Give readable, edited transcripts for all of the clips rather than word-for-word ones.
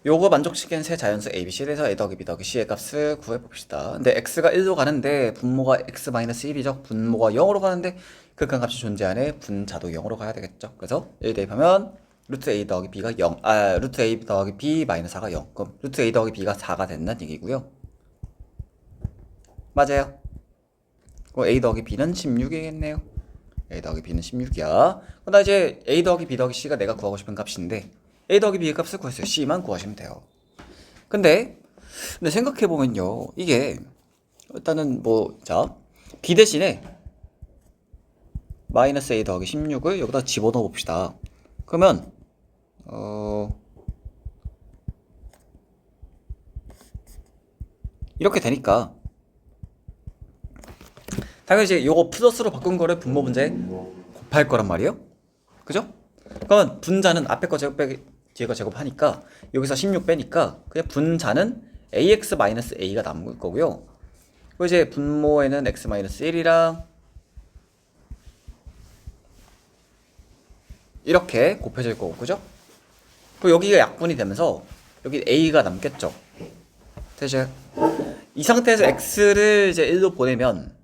요거 만족시키는 세 자연수 A, B, C에서 A 더하기 B 더하기 C의 값을 구해봅시다. 근데 x가 1로 가는데 분모가 x-1이죠. 분모가 0으로 가는데 극한 값이 존재하네. 분자도 0으로 가야 되겠죠. 그래서 1 대입하면 루트 A 더하기 B가 0, 루트 A 더하기 B 마이너스 4가 0. 그럼 루트 A 더하기 B가 4가 된다는 얘기고요. 맞아요. 그럼 A 더하기 B는 16이겠네요. A 더하기 B는 16이야. 그럼 이제 A 더하기 B 더하기 C가 내가 구하고 싶은 값인데 A 더하기 B의 값을 구했어요. C만 구하시면 돼요. 근데 생각해보면요. 이게 일단은 자 B 대신에 마이너스 A 더하기 16을 여기다 집어넣어 봅시다. 그러면 이렇게 되니까 당연히 이제 요거 플러스로 바꾼 거를 분모 문제에 곱할 거란 말이에요. 그죠? 그러면 분자는 앞에 거 제곱 빼기 뒤에 거 제곱하니까 여기서 16 빼니까 그냥 분자는 ax-a가 남을 거고요. 그리고 이제 분모에는 x-1이랑 이렇게 곱해질 거고, 그죠? 그리고 여기가 약분이 되면서 여기 a가 남겠죠. 대신 이 상태에서 x를 이제 1로 보내면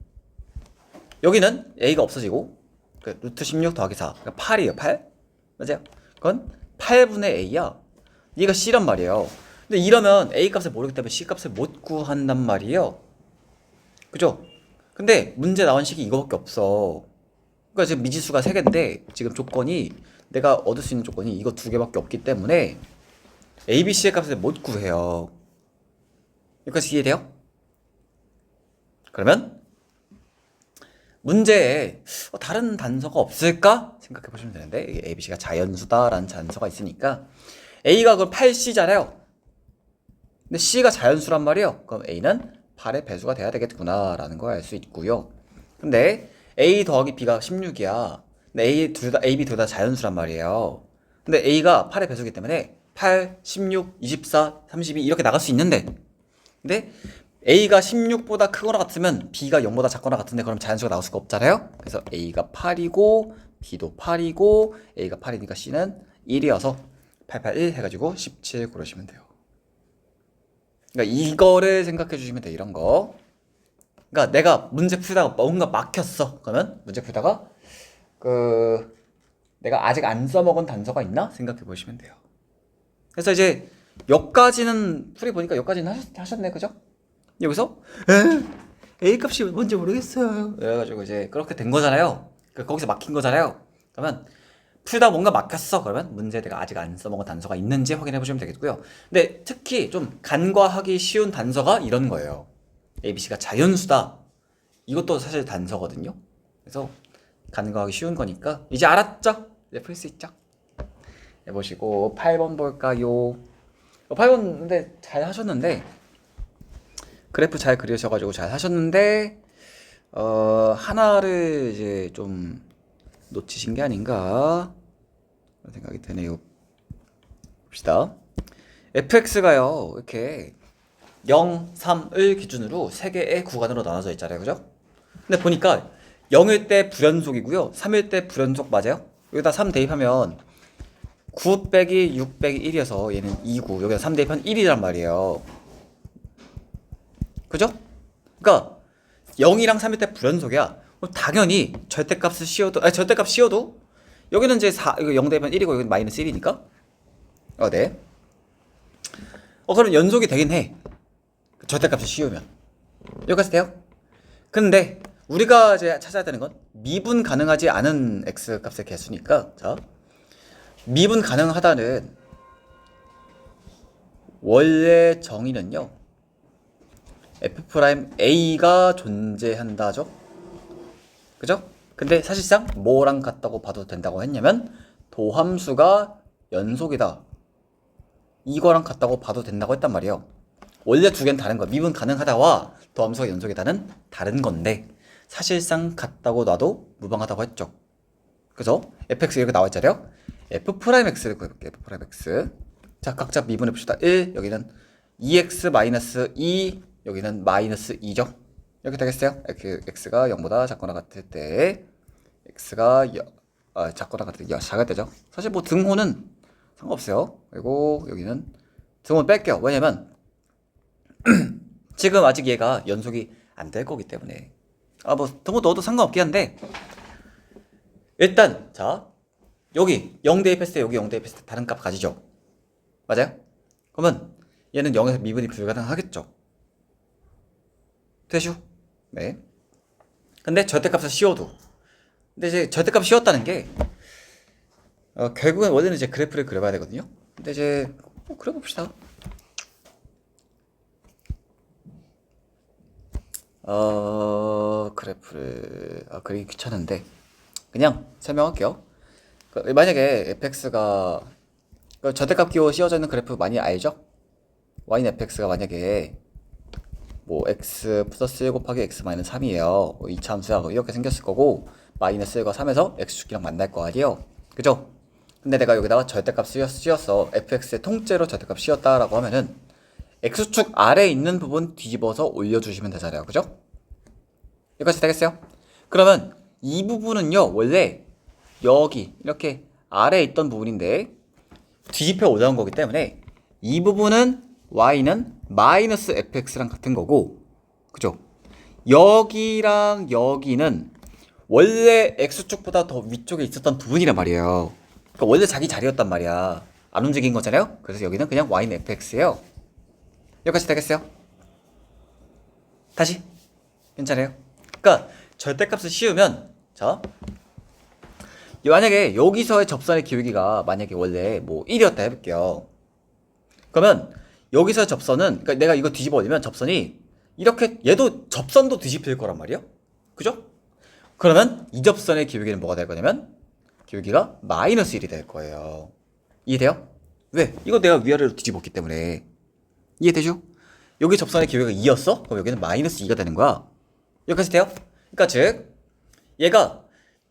여기는 a가 없어지고 루트 16 더하기 4 그러니까 8이에요. 8 맞아요? 그건 8분의 a야. 얘가 c란 말이에요. 근데 이러면 a 값을 모르기 때문에 c 값을 못 구한단 말이에요. 그죠? 근데 문제 나온 식이 이거밖에 없어. 그러니까 지금 미지수가 3개인데 지금 조건이 내가 얻을 수 있는 조건이 이거 2개밖에 없기 때문에 a, b, c의 값을 못 구해요. 여기까지 이해돼요? 그러면 문제에 다른 단서가 없을까 생각해 보시면 되는데 이게 a, b, c가 자연수다라는 단서가 있으니까 a가 그럼 8c잖아요. 근데 c가 자연수란 말이에요. 그럼 a는 8의 배수가 돼야 되겠구나 라는 걸 알 수 있고요. 근데 a 더하기 b가 16이야. 근데 a, b 둘 다 자연수란 말이에요. 근데 a가 8의 배수이기 때문에 8, 16, 24, 32 이렇게 나갈 수 있는데 근데 a가 16보다 크거나 같으면 b가 0보다 작거나 같은데 그럼 자연수가 나올 수가 없잖아요. 그래서 a가 8이고 b도 8이고 a가 8이니까 c는 1이어서 881 해가지고 17 고르시면 돼요. 그러니까 이거를 생각해 주시면 돼요. 이런 거. 그러니까 내가 문제 풀다가 뭔가 막혔어. 그러면 문제 풀다가 내가 아직 안 써먹은 단서가 있나 생각해 보시면 돼요. 그래서 이제 여기까지는 풀이 보니까 여기까지는 하셨네, 그죠? 여기서 A 값이 뭔지 모르겠어요. 그래가지고 이제 그렇게 된 거잖아요. 거기서 막힌 거잖아요. 그러면 풀다 뭔가 막혔어. 그러면 문제에 내가 아직 안 써먹은 단서가 있는지 확인해 보시면 되겠고요. 근데 특히 좀 간과하기 쉬운 단서가 이런 거예요. ABC가 자연수다. 이것도 사실 단서거든요. 그래서 간과하기 쉬운 거니까 이제 알았죠? 이제 풀 수 있죠? 해보시고 8번 볼까요? 8번 근데 잘 하셨는데 그래프 잘 그리셔가지고 잘 하셨는데 하나를 이제 좀 놓치신 게 아닌가 그런 생각이 드네요. 봅시다. fx가요 이렇게 0, 3을 기준으로 3개의 구간으로 나눠져 있잖아요. 그죠? 근데 보니까 0일 때 불연속이고요 3일 때 불연속 맞아요? 여기다 3 대입하면 9 빼기 6 빼기 1이어서 얘는 2구 여기다 3 대입하면 1이란 말이에요. 그죠? 그러니까 0이랑 3일 때 불연속이야. 그럼 당연히 절대값을 씌워도 절대값 씌워도 여기는 이제 4 이거 0 대입하면 1이고 여기는 마이너스 1이니까 네. 그럼 연속이 되긴 해. 절대값을 씌우면 여기까지 돼요? 근데 우리가 이제 찾아야 되는 건 미분 가능하지 않은 x 값의 개수니까 자 미분 가능하다는 원래 정의는요 f'a가 존재한다죠. 그죠? 근데 사실상 뭐랑 같다고 봐도 된다고 했냐면 도함수가 연속이다 이거랑 같다고 봐도 된다고 했단 말이에요. 원래 두 개는 다른 거야. 미분 가능하다와 도함수가 연속이다는 다른 건데 사실상 같다고 놔도 무방하다고 했죠. 그래서 fx 이렇게 나와 있잖아요. f'x를 구해볼게요. f'x. 자 각자 미분해 봅시다. 1 여기는 2x-2 여기는 마이너스 2죠. 이렇게 되겠어요? x가 0보다 작거나 같을 때 x가 작거나 같을 때 작을 때죠. 사실 뭐 등호는 상관없어요. 그리고 여기는 등호는 뺄게요. 왜냐면 지금 아직 얘가 연속이 안 될 거기 때문에 뭐 등호 넣어도 상관없긴 한데 일단 자 여기 0 대입했을 때 여기 0 대입했을 때 다른 값 가지죠. 맞아요? 그러면 얘는 0에서 미분이 불가능하겠죠. 되죠? 네. 근데 절대값을 씌워도 근데 이제 절대값 씌웠다는 게 결국엔 원래는 이제 그래프를 그려봐야 되거든요. 근데 이제 그려봅시다. 그래프를 그리기 귀찮은데 그냥 설명할게요. 만약에 fx가 절대값 기호 씌워져 있는 그래프 많이 알죠? y는 fx가 만약에 뭐 x 플러스 1 곱하기 x 마이너스 3이에요. 이 참수야 이렇게 생겼을 거고 마이너스 1과 3에서 x축이랑 만날 거 아니에요. 그죠? 근데 내가 여기다가 절대값 씌웠어. fx의 통째로 절대값 씌웠다라고 하면은 x축 아래에 있는 부분 뒤집어서 올려주시면 되잖아요. 그죠? 여기까지 되겠어요? 그러면 이 부분은요 원래 여기 이렇게 아래에 있던 부분인데 뒤집혀 올라온 거기 때문에 이 부분은 y는 마이너스 fx랑 같은 거고 그죠? 여기랑 여기는 원래 x축보다 더 위쪽에 있었던 부분이란 말이에요. 그러니까 원래 자기 자리였단 말이야. 안 움직인 거잖아요. 그래서 여기는 그냥 y는 fx예요. 여기까지 되겠어요? 다시 괜찮아요? 그러니까 절대값을 씌우면 자 만약에 여기서의 접선의 기울기가 만약에 원래 뭐 1이었다 해볼게요. 그러면 여기서 접선은 그러니까 내가 이거 뒤집어 올리면 접선이 이렇게 얘도 접선도 뒤집힐 거란 말이에요. 그죠? 그러면 이 접선의 기울기는 뭐가 될 거냐면 기울기가 마이너스 1이 될 거예요. 이해돼요? 왜? 이거 내가 위아래로 뒤집었기 때문에. 이해되죠? 여기 접선의 기울기가 2였어? 그럼 여기는 마이너스 2가 되는 거야. 여기까지 돼요? 그러니까 즉 얘가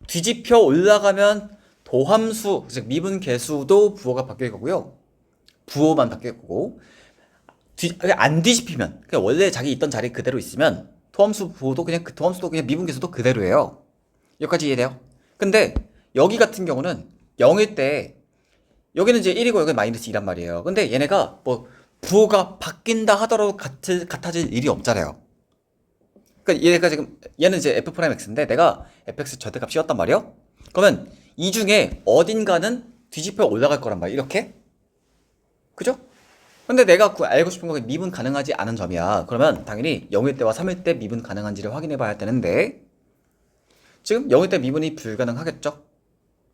뒤집혀 올라가면 도함수 즉 미분 계수도 부호가 바뀔 거고요. 부호만 바뀔 거고 안 뒤집히면 그냥 원래 자기 있던 자리 그대로 있으면 도함수 부호도 그냥 그 도함수도 그냥 미분 계수도 그대로예요. 여기까지 이해돼요? 근데 여기 같은 경우는 0일 때 여기는 이제 1이고 여기는 마이너스 2란 말이에요. 근데 얘네가 뭐 부호가 바뀐다 하더라도 같아질 일이 없잖아요. 그러니까 얘가 지금 얘는 이제 f 프라임 x인데 내가 fx 절대값 씌웠단 말이에요. 그러면 이 중에 어딘가는 뒤집혀 올라갈 거란 말이야. 이렇게. 그죠? 근데 내가 알고 싶은 건 미분 가능하지 않은 점이야. 그러면 당연히 0일 때와 3일 때 미분 가능한지를 확인해 봐야 되는데 지금 0일 때 미분이 불가능하겠죠?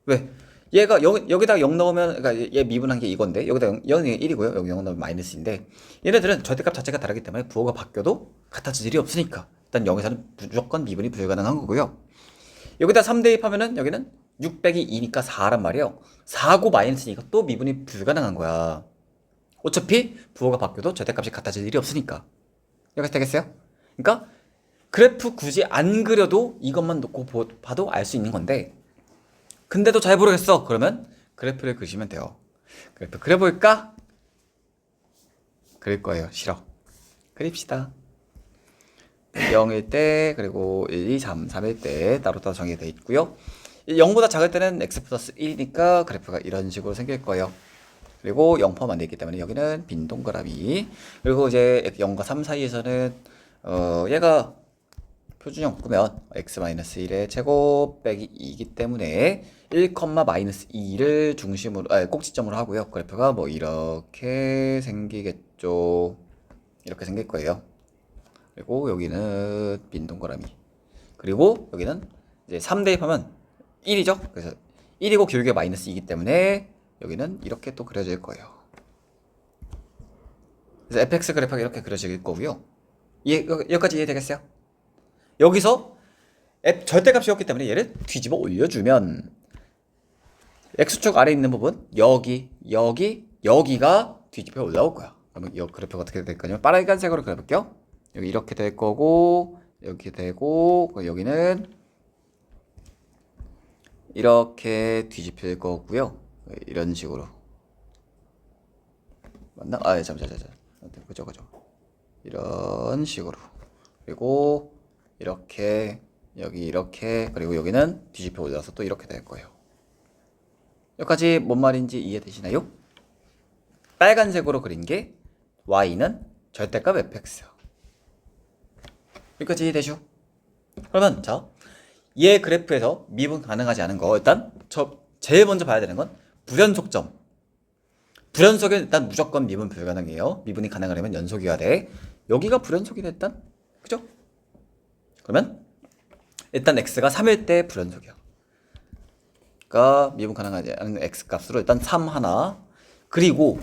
왜? 얘가 여기다가 0 넣으면 그러니까 얘 미분한 게 이건데 여기다 0이 1이고요. 여기 0 넣으면 마이너스인데 얘네들은 절대값 자체가 다르기 때문에 부호가 바뀌어도 같아질 일이 없으니까 일단 0에서는 무조건 미분이 불가능한 거고요. 여기다 3 대입하면은 여기는 6 빼기 2니까 4란 말이에요. 4고 마이너스니까 또 미분이 불가능한 거야. 어차피 부호가 바뀌어도 절대값이 같아질 일이 없으니까. 여기까지 되겠어요? 그러니까 그래프 굳이 안 그려도 이것만 놓고 봐도 알 수 있는 건데 근데도 잘 모르겠어. 그러면 그래프를 그리시면 돼요. 그래프 그려볼까? 그릴 거예요. 싫어. 그립시다. 0일 때 그리고 1, 2, 3, 3일 때 따로따로 정의되어 있고요. 0보다 작을 때는 x 플러스 1이니까 그래프가 이런 식으로 생길 거예요. 그리고 0 포함 안 되어 있기 때문에 여기는 빈 동그라미. 그리고 이제 0과 3 사이에서는 얘가 표준형 꾸면 x-1의 제곱 빼기 2이기 때문에 1, 마이너스 2를 중심으로 꼭지점으로 하고요. 그래프가 뭐 이렇게 생기겠죠. 이렇게 생길 거예요. 그리고 여기는 빈 동그라미. 그리고 여기는 이제 3 대입하면 1이죠. 그래서 1이고 기울기가 마이너스 2이기 때문에 여기는 이렇게 또 그려질 거예요. 그래서 fx 그래프가 이렇게 그려질 거고요. 여기까지 이해되겠어요? 여기서 절대값이었기 때문에 얘를 뒤집어 올려주면 x축 아래에 있는 부분 여기가 뒤집혀 올라올 거야. 그러면 이 그래프가 어떻게 될까요? 빨간색으로 그려볼게요. 여기 이렇게 될 거고 이렇게 되고 여기는 이렇게 뒤집힐 거고요. 이런 식으로 맞나? 잠시만. 그죠. 이런 식으로 그리고 이렇게 여기 이렇게 그리고 여기는 뒤집혀 올려서 또 이렇게 될 거예요. 여기까지 뭔 말인지 이해되시나요? 빨간색으로 그린 게 y는 절대값 fx야. 여기까지 이해되죠? 그러면 자, 얘 그래프에서 미분 가능하지 않은 거 일단 제일 먼저 봐야 되는 건 불연속점. 불연속은 일단 무조건 미분 불가능해요. 미분이 가능하려면 연속이어야 돼. 여기가 불연속이네 일단. 그죠? 그러면 일단 x가 3일 때 불연속이야. 그러니까 미분 가능하지 않은 x 값으로 일단 3 하나. 그리고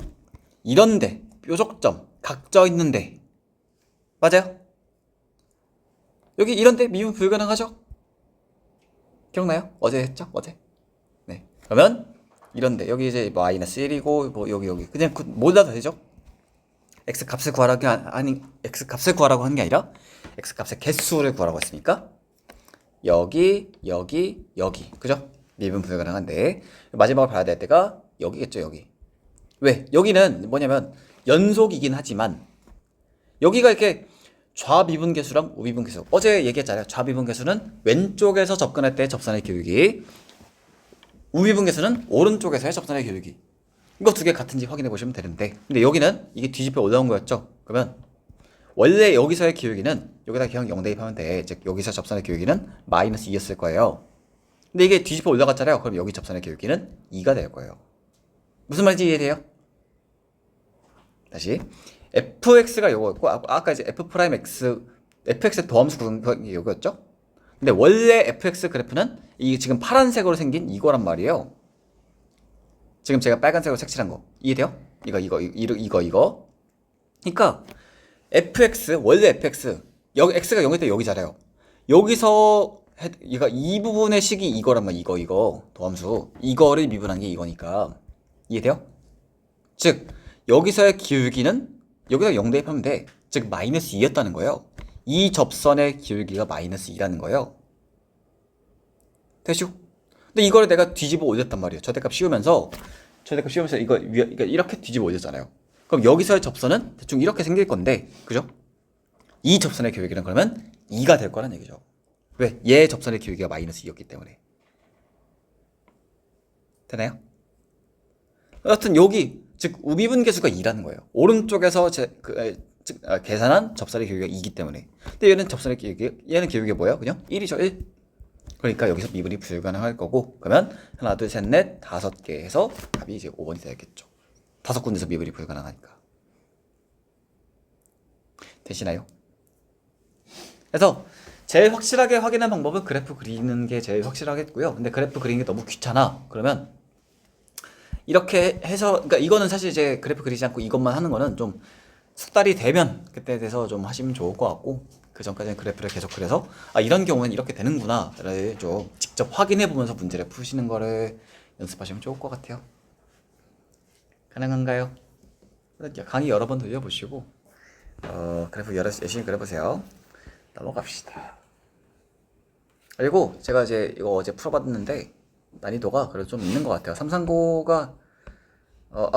이런데 뾰족점 각져 있는데 맞아요? 여기 이런데 미분 불가능하죠? 기억나요? 어제 했죠? 어제? 네. 그러면 이런데 여기 이제 마이너스 1이고 뭐 여기 그냥 몰라도 되죠? x 값을 구하라고 아니 x 값을 구하라고 한 게 아니라 x 값의 개수를 구하라고 했으니까 여기 그죠? 미분 불가능한데 마지막으로 봐야 될 때가 여기겠죠. 여기. 왜? 여기는 뭐냐면 연속이긴 하지만 여기가 이렇게 좌미분계수랑 우미분계수 어제 얘기했잖아요. 좌미분계수는 왼쪽에서 접근할 때 접선의 기울기, 우미분계수는 오른쪽에서의 접선의 기울기. 이거 두 개 같은지 확인해 보시면 되는데 근데 여기는 이게 뒤집혀 올라온 거였죠. 그러면 원래 여기서의 기울기는 여기다 그냥 0 대입하면 돼. 즉 여기서 접선의 기울기는 마이너스 2였을 거예요. 근데 이게 뒤집어 올라갔잖아요. 그럼 여기 접선의 기울기는 2가 될 거예요. 무슨 말인지 이해돼요? 다시 fx가 요거였고 아까 이제 fx의 도함수 구한 게 요거였죠? 근데 원래 fx 그래프는 이 지금 파란색으로 생긴 이거란 말이에요. 지금 제가 빨간색으로 색칠한 거 이해돼요? 이거 그러니까 fx 원래 fx 여기 x가 0일 때 여기잖아요. 여기서 이 부분의 식이 이거란 말이야. 이거 도함수 이거를 미분한 게 이거니까 이해돼요? 즉 여기서의 기울기는 여기다 0 대입하면 돼. 즉 마이너스 2였다는 거예요. 이 접선의 기울기가 마이너스 2라는 거예요. 되죠? 근데 이거를 내가 뒤집어 올렸단 말이에요. 절대값 씌우면서 이거 이렇게 뒤집어 올렸잖아요. 그럼 여기서의 접선은 대충 이렇게 생길 건데 그죠? 이 접선의 기울기는 그러면 2가 될 거란 얘기죠. 왜? 얘 접선의 기울기가 마이너스 2였기 때문에. 되나요? 여하튼 여기 즉 우미분계수가 2라는 거예요. 오른쪽에서 계산한 접선의 기울기가 2이기 때문에. 근데 얘는 얘는 기울기가 뭐예요? 그냥 1이죠. 1. 그러니까 여기서 미분이 불가능할 거고 그러면 하나 둘 셋 넷 5개 해서 답이 이제 5번이 되겠죠. 5군데서 미분이 불가능하니까. 되시나요? 그래서 제일 확실하게 확인한 방법은 그래프 그리는 게 제일 확실하겠고요. 근데 그래프 그리는 게 너무 귀찮아. 그러면 이렇게 해서 그러니까 이거는 사실 이제 그래프 그리지 않고 이것만 하는 거는 좀 숙달이 되면 그때 돼서 좀 하시면 좋을 것 같고 그 전까지는 그래프를 계속 그려서 아 이런 경우는 이렇게 되는구나를 좀 직접 확인해 보면서 문제를 푸시는 거를 연습하시면 좋을 것 같아요. 가능한가요? 강의 여러 번 돌려보시고 그래프 열심히 그려보세요. 넘어갑시다. 그리고 제가 이제 이거 어제 풀어봤는데 난이도가 그래도 좀 있는 것 같아요. 339가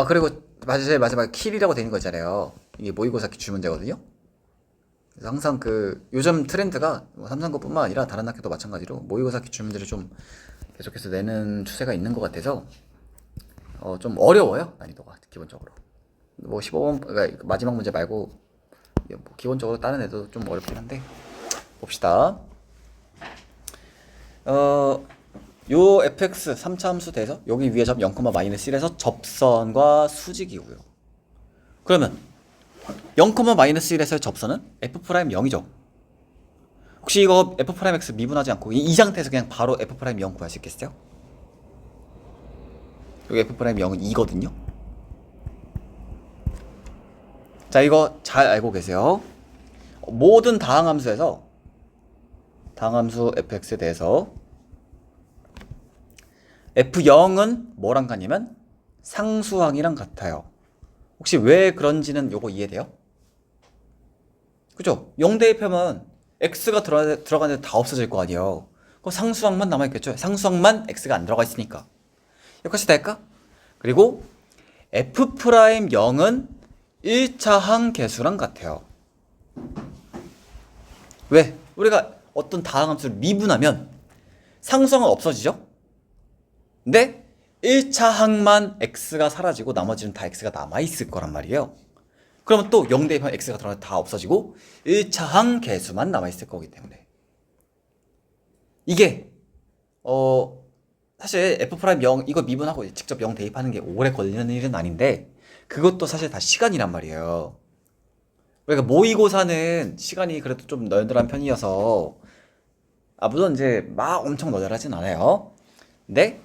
그리고 제일 마지막에 킬이라고 되는 거 있잖아요. 이게 모의고사 기출 문제거든요. 그래서 항상 그 요즘 트렌드가 339뿐만 아니라 다른 학교도 마찬가지로 모의고사 기출 문제를 좀 계속해서 내는 추세가 있는 것 같아서 좀 어려워요. 난이도가 기본적으로. 뭐 15번 그러니까 마지막 문제 말고 뭐 기본적으로 다른 애도 좀 어렵긴 한데 봅시다. 요 fx 3차 함수 대해서 여기 위에 점 0, -1에서 접선과 수직이고요. 그러면 0,-1에서의 접선은 f'0이죠. 혹시 이거 f'x 미분하지 않고 이 상태에서 그냥 바로 f'0 구할 수 있겠어요? 여기 f'0은 2거든요. 자 이거 잘 알고 계세요. 모든 다항함수에서 다항함수 fx에 대해서 f0은 뭐랑 같냐면 상수항이랑 같아요. 혹시 왜 그런지는 요거 이해돼요? 그죠? 0 대입하면 x가 들어가는데 다 없어질 거 아니에요. 그럼 상수항만 남아있겠죠? 상수항만 x가 안 들어가 있으니까. 여기까지 될까? 그리고 f'0은 1차 항계수랑 같아요. 왜? 우리가 어떤 다항함수를 미분하면 상수항은 없어지죠? 근데 1차 항만 x가 사라지고 나머지는 다 x가 남아있을 거란 말이에요. 그러면 또 0 대입하면 x가 다 없어지고 1차 항계수만 남아있을 거기 때문에 이게 사실 f'0 이거 미분하고 직접 0 대입하는 게 오래 걸리는 일은 아닌데 그것도 사실 다 시간이란 말이에요. 그러니까 모의고사는 시간이 그래도 좀 널널한 편이어서 물론 이제 막 엄청 널널하진 않아요. 근데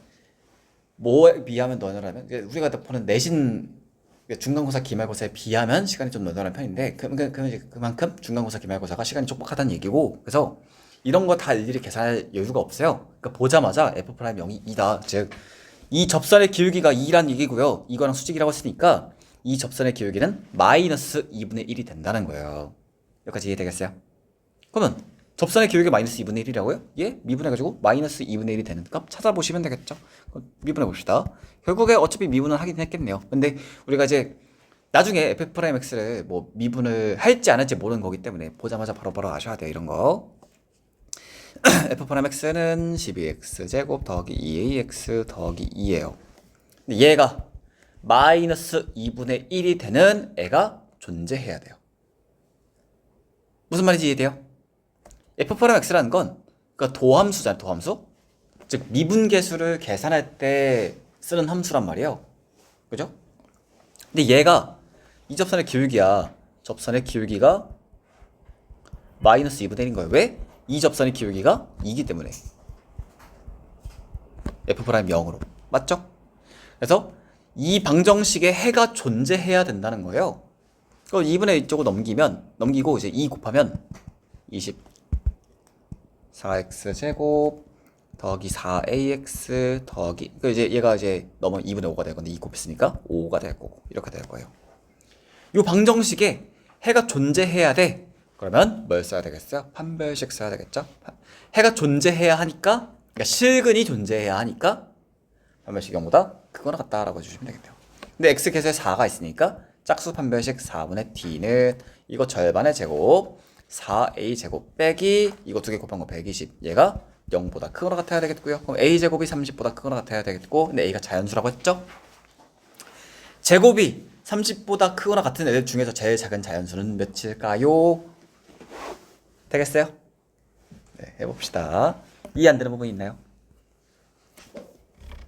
뭐에 비하면 널널하면 우리가 보는 내신 중간고사 기말고사에 비하면 시간이 좀 널널한 편인데 그만큼 중간고사 기말고사가 시간이 촉박하다는 얘기고 그래서 이런 거 다 일일이 계산할 여유가 없어요. 그러니까 보자마자 f'0이 2다. 즉 이 접선의 기울기가 2란 얘기고요. 이거랑 수직이라고 했으니까 이 접선의 기울기는 마이너스 2분의 1이 된다는 거예요. 여기까지 이해되겠어요? 그러면 접선의 기울기가 마이너스 2분의 1이라고요? 예? 미분해가지고 마이너스 2분의 1이 되는 값 찾아보시면 되겠죠? 미분해 봅시다. 결국에 어차피 미분은 하긴 했겠네요. 근데 우리가 이제 나중에 f'x를 뭐 미분을 할지 안 할지 모르는 거기 때문에 보자마자 바로바로 아셔야 돼요. 이런 거. f'x는 12x제곱 더하기 2ax 더하기 2예요. 근데 얘가 마이너스 2분의 1이 되는 애가 존재해야 돼요. 무슨 말인지 이해돼요? f'x라는 건 그러니까 도함수잖아요. 도함수. 즉 미분계수를 계산할 때 쓰는 함수란 말이에요. 그죠? 근데 얘가 이 접선의 기울기야. 접선의 기울기가 마이너스 2분의 1인 거예요. 왜? 이 접선의 기울기가 2이기 때문에 f'0으로 맞죠? 그래서 이 방정식에 해가 존재해야 된다는 거예요. 그럼 2분의 이쪽으로 넘기고 이제 2 곱하면 24x 제곱 더하기 4ax 더하기 이제 얘가 이제 넘어 2분의 5가 될 건데 2 곱했으니까 5가 될 거고 이렇게 될 거예요. 이 방정식에 해가 존재해야 돼. 그러면 뭘 써야 되겠어요? 판별식 써야 되겠죠? 해가 존재해야 하니까 그러니까 실근이 존재해야 하니까 판별식 0보다 크거나 같다라고 해주시면 되겠네요. 근데 x계수에 4가 있으니까 짝수 판별식 4분의 t는 이거 절반의 제곱 4a 제곱 빼기 이거 두 개 곱한 거 120 얘가 0보다 크거나 같아야 되겠고요. 그럼 a 제곱이 30보다 크거나 같아야 되겠고 근데 a가 자연수라고 했죠? 제곱이 30보다 크거나 같은 애들 중에서 제일 작은 자연수는 몇일까요? 되겠어요? 네, 해봅시다. 이해 안 되는 부분 있나요?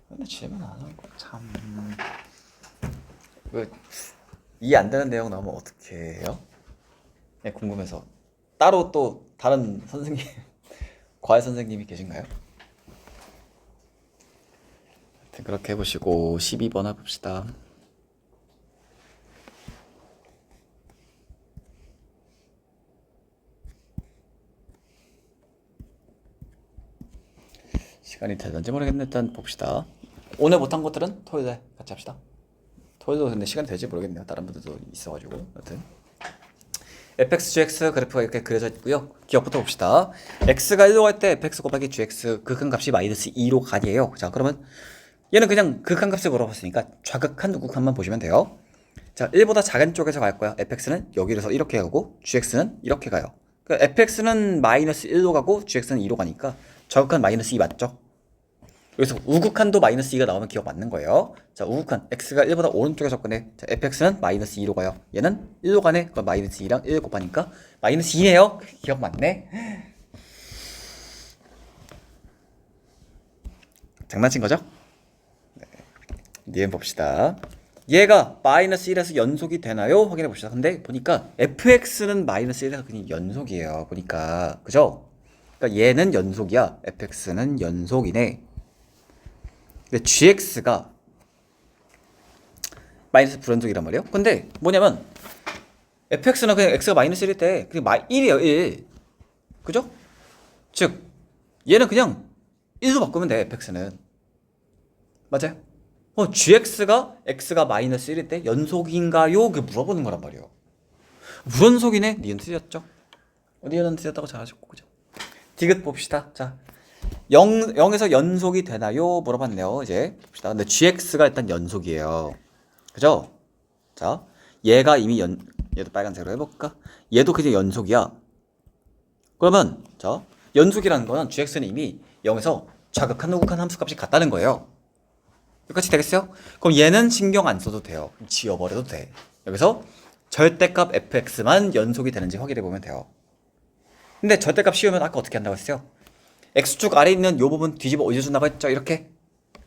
근데 질문 안 하는 거 참... 이해 안 되는 내용 나오면 어떻게 해요? 네, 궁금해서. 따로 또 다른 선생님, 과외 선생님이 계신가요? 하여튼 그렇게 해보시고 12번 해봅시다. 시간이 되는지 모르겠는데 일단 봅시다. 오늘 못한 것들은 토요일에 같이 합시다. 토요일도 근데 시간이 될지 모르겠네요. 다른 분들도 있어가지고. 여튼 fx, gx 그래프가 이렇게 그려져 있고요. 기억부터 봅시다. x가 1로 갈 때 fx 곱하기 gx 극한값이 마이너스 2로 가니에요. 자 그러면 얘는 그냥 극한값을 물어봤으니까 좌극한 우극한만 보시면 돼요. 자 1보다 작은 쪽에서 갈 거야. fx는 여기에서 이렇게 가고 gx는 이렇게 가요. 그러니까 fx는 마이너스 1로 가고 gx는 2로 가니까 좌극한 마이너스 2 맞죠? 여기서 우극한도 마이너스 2가 나오면 기억 맞는 거예요. 자 우극한 x가 1보다 오른쪽에 접근해. 자 fx는 마이너스 2로 가요. 얘는 1로 가네. 그럼 마이너스 2랑 1 곱하니까 마이너스 2네요. 기억 맞네. 장난친 거죠? 네. 니은 봅시다. 얘가 마이너스 1에서 연속이 되나요? 확인해 봅시다. 근데 보니까 fx는 마이너스 1에서 그냥 연속이에요. 보니까 그죠? 그러니까 얘는 연속이야. fx는 연속이네. 근데 gx가 마이너스 불연속이란 말이에요. 근데 뭐냐면 fx는 그냥 x가 마이너스 1일 때 그냥 1이에요. 1. 그죠? 즉 얘는 그냥 1로 바꾸면 돼. fx는. 맞아요? gx가 x가 마이너스 1일 때 연속인가요? 그 물어보는 거란 말이에요. 무연속이네? 니은 틀렸죠? 니은은 틀렸다고 잘하셨고 그죠? 디귿 봅시다. 자 0에서 연속이 되나요? 물어봤네요. 이제 봅시다. 근데 gx가 일단 연속이에요. 그죠? 자 얘가 이미 얘도 빨간색으로 해볼까? 얘도 그냥 연속이야. 그러면 자 연속이라는 거는 gx는 이미 0에서 좌극한 우극한 함수값이 같다는 거예요. 여기까지 되겠어요? 그럼 얘는 신경 안 써도 돼요. 지워버려도 돼. 여기서 절대값 fx만 연속이 되는지 확인해 보면 돼요. 근데 절대값 씌우면 아까 어떻게 한다고 했어요? x축 아래에 있는 요 부분 뒤집어 올려준다고 했죠. 이렇게.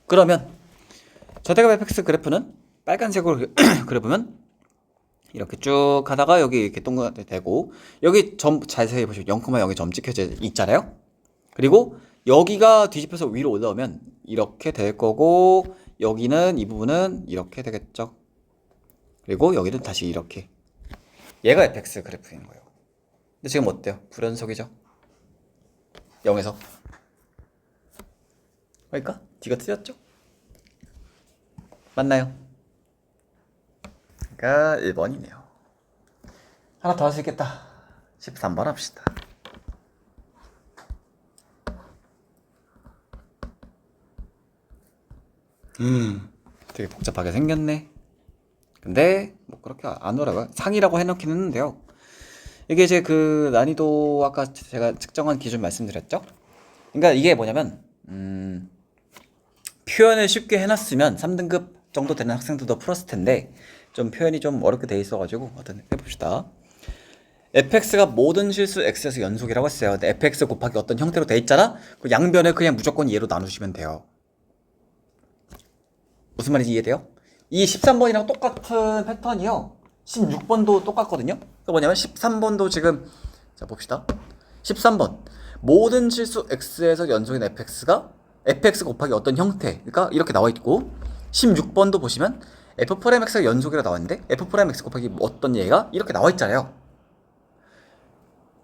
그러면 절대값 fx 그래프는 빨간색으로 그려보면 이렇게 쭉 가다가 여기 이렇게 동그랗게 되고 여기 점 자세히 보시면 0,0에 점 찍혀져 있잖아요. 그리고 여기가 뒤집혀서 위로 올라오면 이렇게 될 거고 여기는 이 부분은 이렇게 되겠죠. 그리고 여기는 다시 이렇게. 얘가 fx 그래프인 거예요. 근데 지금 어때요? 불연속이죠? 0에서. 그러니까 D가 틀렸죠? 맞나요? 그러니까 1번이네요. 하나 더 할 수 있겠다. 13번 합시다. 되게 복잡하게 생겼네. 근데 뭐 그렇게 안 어려워요. 상이라고 해놓긴 했는데요. 이게 이제 그 난이도 아까 제가 측정한 기준 말씀드렸죠? 그러니까 이게 뭐냐면 표현을 쉽게 해놨으면 3등급 정도 되는 학생들도 풀었을 텐데 좀 표현이 좀 어렵게 돼 있어가지고 어떤 해봅시다. fx가 모든 실수 x에서 연속이라고 했어요. 근데 fx 곱하기 어떤 형태로 돼 있잖아? 그 양변을 그냥 무조건 얘로 나누시면 돼요. 무슨 말인지 이해돼요? 이 13번이랑 똑같은 패턴이요. 16번도 똑같거든요. 그 뭐냐면 13번도 지금 자 봅시다. 13번 모든 실수 x에서 연속인 fx가 fx 곱하기 어떤 형태 그러니까 이렇게 나와 있고 16번도 보시면 f'(x가 연속이라 나와 있는데 f'(x 곱하기 어떤 얘가 이렇게 나와 있잖아요.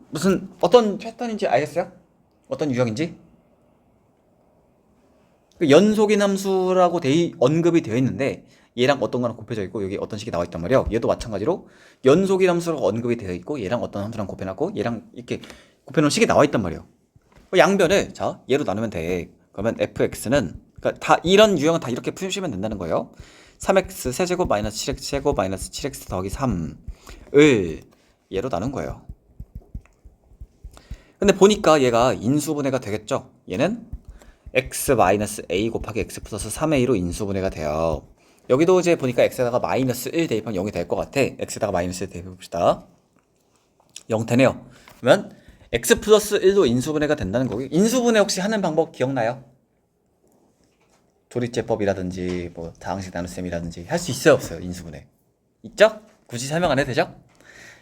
무슨 어떤 패턴인지 알겠어요? 어떤 유형인지? 연속인 함수라고 언급이 되어 있는데 얘랑 어떤 거랑 곱해져 있고 여기 어떤 식이 나와 있단 말이에요. 얘도 마찬가지로 연속인 함수라고 언급이 되어 있고 얘랑 어떤 함수랑 곱해놨고 얘랑 이렇게 곱해놓은 식이 나와 있단 말이에요. 양변을 자 얘로 나누면 돼. 그러면 fx는 그러니까 다 이런 유형은 다 이렇게 푸시면 된다는 거예요. 3x 세제곱 마이너스 7x 제곱 마이너스 7x 더하기 3을 얘로 나눈 거예요. 근데 보니까 얘가 인수분해가 되겠죠. 얘는 x 마이너스 a 곱하기 x 플러스 3a로 인수분해가 돼요. 여기도 이제 보니까 x에다가 마이너스 1 대입하면 0이 될 것 같아. x에다가 마이너스 1 대입해봅시다. 0 되네요. 그러면 x 플러스 1로 인수분해가 된다는 거고 인수분해 혹시 하는 방법 기억나요? 조립제법이라든지 뭐 다항식 나눗셈이라든지 할 수 있어요 없어요? 인수분해 있죠? 굳이 설명 안 해도 되죠?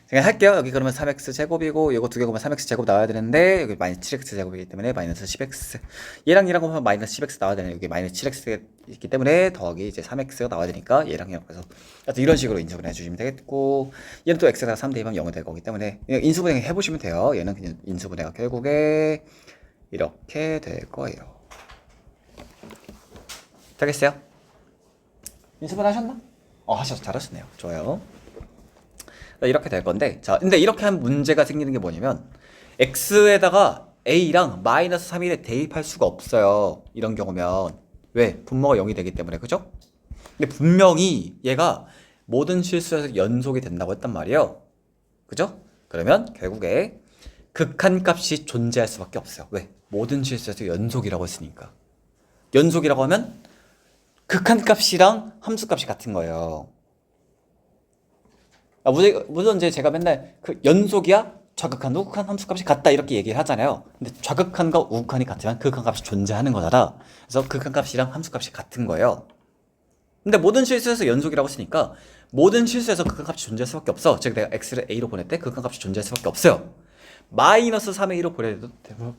제가 할게요. 여기 그러면 3x 제곱이고 이거 두 개 곱하면 3x 제곱 나와야 되는데 여기 마이너스 7x 제곱이기 때문에 마이너스 10x 얘랑 곱하면 마이너스 10x 나와야 되는 여기 마이너스 7x가 있기 때문에 더하기 이제 3x가 나와야 되니까 얘랑 그래서 이런 식으로 인수분해 해주시면 되겠고 얘는 또 x에다가 3 대입하면 0이 될 거기 때문에 그냥 인수분해 해보시면 돼요. 얘는 그냥 인수분해가 결국에 이렇게 될 거예요. 되겠어요? 인수분해 하셨나? 하셔서 잘하셨네요. 좋아요. 이렇게 될 건데 자 근데 이렇게 하면 문제가 생기는 게 뭐냐면 x에다가 a랑 마이너스 3일에 대입할 수가 없어요. 이런 경우면 왜? 분모가 0이 되기 때문에 그죠? 근데 분명히 얘가 모든 실수에서 연속이 된다고 했단 말이에요. 그죠? 그러면 결국에 극한값이 존재할 수밖에 없어요. 왜? 모든 실수에서 연속이라고 했으니까. 연속이라고 하면 극한값이랑 함수값이 같은 거예요. 물론 이제 제가 맨날 그 연속이야 좌극한, 우극한 함수값이 같다 이렇게 얘기를 하잖아요. 근데 좌극한과 우극한이 같지만 극한값이 존재하는 거잖아. 그래서 극한값이랑 함수값이 같은 거예요. 근데 모든 실수에서 연속이라고 했으니까 모든 실수에서 극한값이 존재할 수밖에 없어. 즉 내가 x를 a로 보낼 때 극한값이 존재할 수밖에 없어요. 마이너스 3a로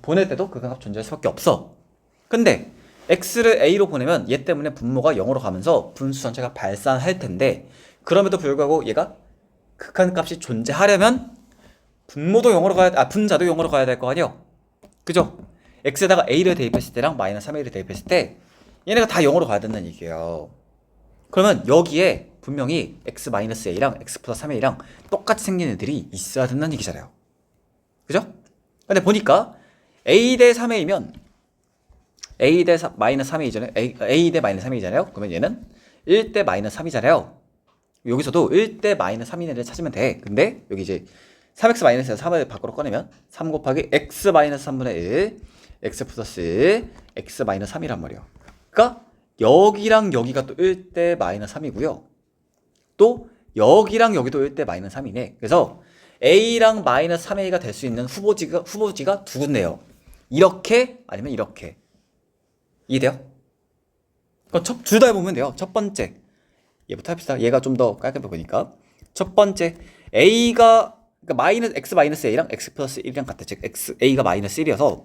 보낼 때도 극한값이 존재할 수밖에 없어. 근데 x를 a로 보내면 얘 때문에 분모가 0으로 가면서 분수 전체가 발산할 텐데 그럼에도 불구하고 얘가 극한값이 존재하려면 분모도 0으로 분자도 0으로 가야 될 거 아니에요. 그죠? x에다가 a를 대입했을 때랑 마이너스 3a를 대입했을 때 얘네가 다 0으로 가야 된다는 얘기예요. 그러면 여기에 분명히 x 마이너스 a랑 x 플러스 3a랑 똑같이 생긴 애들이 있어야 된다는 얘기잖아요. 그죠? 근데 보니까 a 대 3a면 a 대 마이너스 3a잖아요. a 대 마이너스 3a잖아요. 그러면 얘는 1 대 마이너스 3이잖아요. 여기서도 1 대 마이너스 3인 애를 찾으면 돼. 근데 여기 이제 3x 마이너스에서 3을 밖으로 꺼내면 3 곱하기 x 마이너스 3분의 1 x 플러스 1 x 마이너스 3이란 말이에요. 그러니까 여기랑 여기가 또 1 대 마이너스 3이고요. 또 여기랑 여기도 1대 마이너스 3이네. 그래서 A랑 마이너스 3A가 될 수 있는 후보지가 두 군데예요. 이렇게 아니면 이렇게. 이해돼요? 그럼 둘 다 해보면 돼요. 첫 번째 얘부터 합시다. 얘가 좀 더 깔끔해 보니까 첫 번째 A가 그러니까 마이너스 X 마이너스 A랑 X 플러스 1이랑 같아. 즉 A가 마이너스 1이어서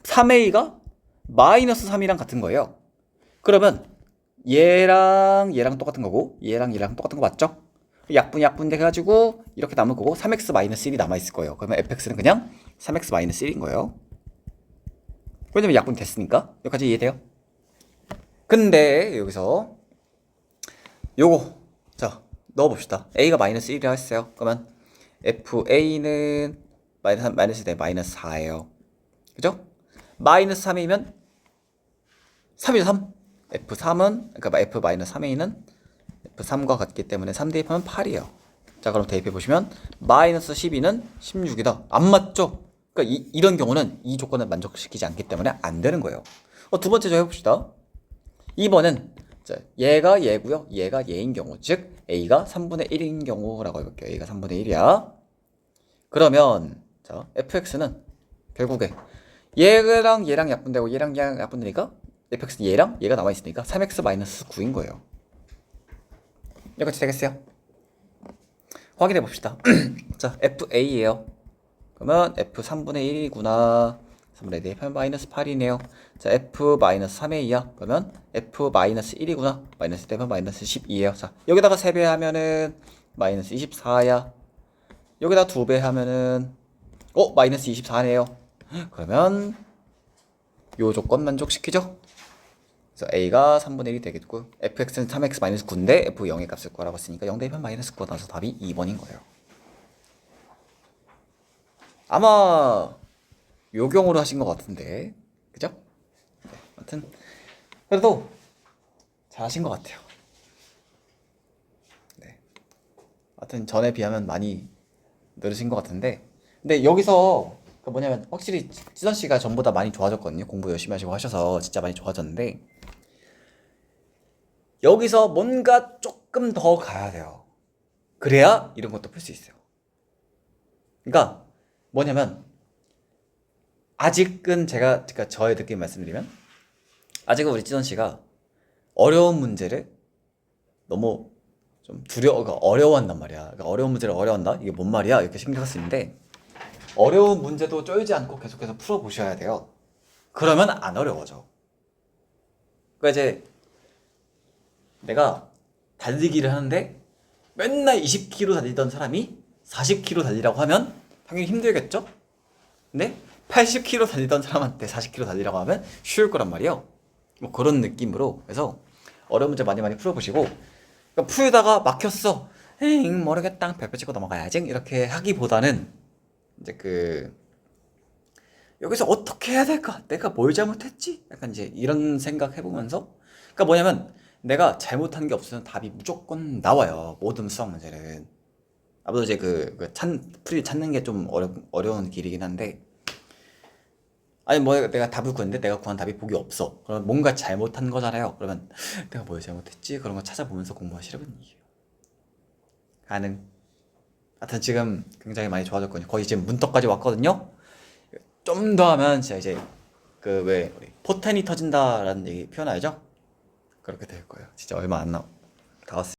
3A가 마이너스 3이랑 같은 거예요. 그러면 얘랑 똑같은 거고 얘랑 똑같은 거 맞죠? 약분 해가지고 이렇게 남을 거고 3x 마이너스 1이 남아있을 거예요. 그러면 fx는 그냥 3x 마이너스 1인 거예요. 왜냐면 약분 됐으니까. 여기까지 이해돼요? 근데 여기서 요거 자 넣어봅시다. a가 마이너스 1이라고 했어요. 그러면 fa는 마이너스 대 마이너스 4예요. 그죠? 마이너스 3이면 3이죠 3. f3은 그러니까 f 마이너스 3a는 f3과 같기 때문에 3 대입하면 8이에요. 자 그럼 대입해 보시면 마이너스 12는 16이다. 안 맞죠? 그러니까 이런 경우는 이 조건을 만족시키지 않기 때문에 안 되는 거예요. 두 번째 좀 해봅시다. 2번은 자, 얘가 얘고요. 얘가 얘인 경우 즉 a가 3분의 1인 경우라고 해볼게요. a가 3분의 1이야. 그러면 자 fx는 결국에 얘랑 약분되고 얘랑 약분되니까 fx는 얘랑 얘가 남아있으니까 3x 마이너스 9인 거예요. 여기까지 되겠어요? 확인해 봅시다. 자, FA예요. 그러면 F 3분의 1이구나. 3분의 대입하면 마이너스 8이네요. 자, F 마이너스 3A야. 그러면 F 마이너스 1이구나. 마이너스 대입하면 마이너스 12예요. 자, 여기다가 3배 하면은 마이너스 24야. 여기다 2배 하면은 마이너스 24네요. 그러면 요 조건 만족시키죠? 그래서 A가 3분의 1이 되겠고 fx는 3x 마이너스 9인데 f 0의 값을 구하라고 했으니까 0 대입하면 마이너스 9가 나와서 답이 2번인 거예요. 아마 요 경우로 하신 것 같은데 그죠? 네, 아무튼 그래도 잘 하신 것 같아요. 네, 하여튼 전에 비하면 많이 늘으신 것 같은데 근데 여기서 그 뭐냐면 확실히 지선씨가 전보다 많이 좋아졌거든요. 공부 열심히 하시고 하셔서 진짜 많이 좋아졌는데 여기서 뭔가 조금 더 가야 돼요. 그래야 이런 것도 풀 수 있어요. 그러니까 뭐냐면 아직은 제가 저의 느낌 말씀드리면 아직은 우리 찌선 씨가 어려운 문제를 너무 좀 어려워한단 말이야. 그러니까 어려운 문제를 어려워한다? 이게 뭔 말이야? 이렇게 생각할 수 있는데 어려운 문제도 쫄지 않고 계속해서 풀어보셔야 돼요. 그러면 안 어려워져. 그러니까 이제 내가 달리기를 하는데 맨날 20km 달리던 사람이 40km 달리라고 하면 당연히 힘들겠죠? 근데 80km 달리던 사람한테 40km 달리라고 하면 쉬울 거란 말이에요. 뭐 그런 느낌으로. 그래서 어려운 문제 많이 풀어보시고 그러니까 풀다가 막혔어. 에잉 모르겠다. 별표 찍고 넘어가야지. 이렇게 하기보다는 이제 여기서 어떻게 해야 될까? 내가 뭘 잘못했지? 약간 이제 이런 생각 해보면서 그러니까 뭐냐면 내가 잘못한 게 없으면 답이 무조건 나와요. 모든 수학 문제는. 아무래도 이제 풀이 찾는 게 좀 어려운 길이긴 한데 아니 뭐 내가 답을 구했는데 내가 구한 답이 보기 없어. 그러면 뭔가 잘못한 거잖아요. 그러면 내가 뭘 잘못했지? 그런 거 찾아보면서 공부하시라는 얘기예요. 가능. 하여튼 지금 굉장히 많이 좋아졌거든요. 거의 지금 문턱까지 왔거든요. 좀 더 하면 진짜 이제 우리 포텐이 터진다라는 얘기 표현 알죠? 그렇게 될 거예요. 진짜 얼마 안 다 왔어요.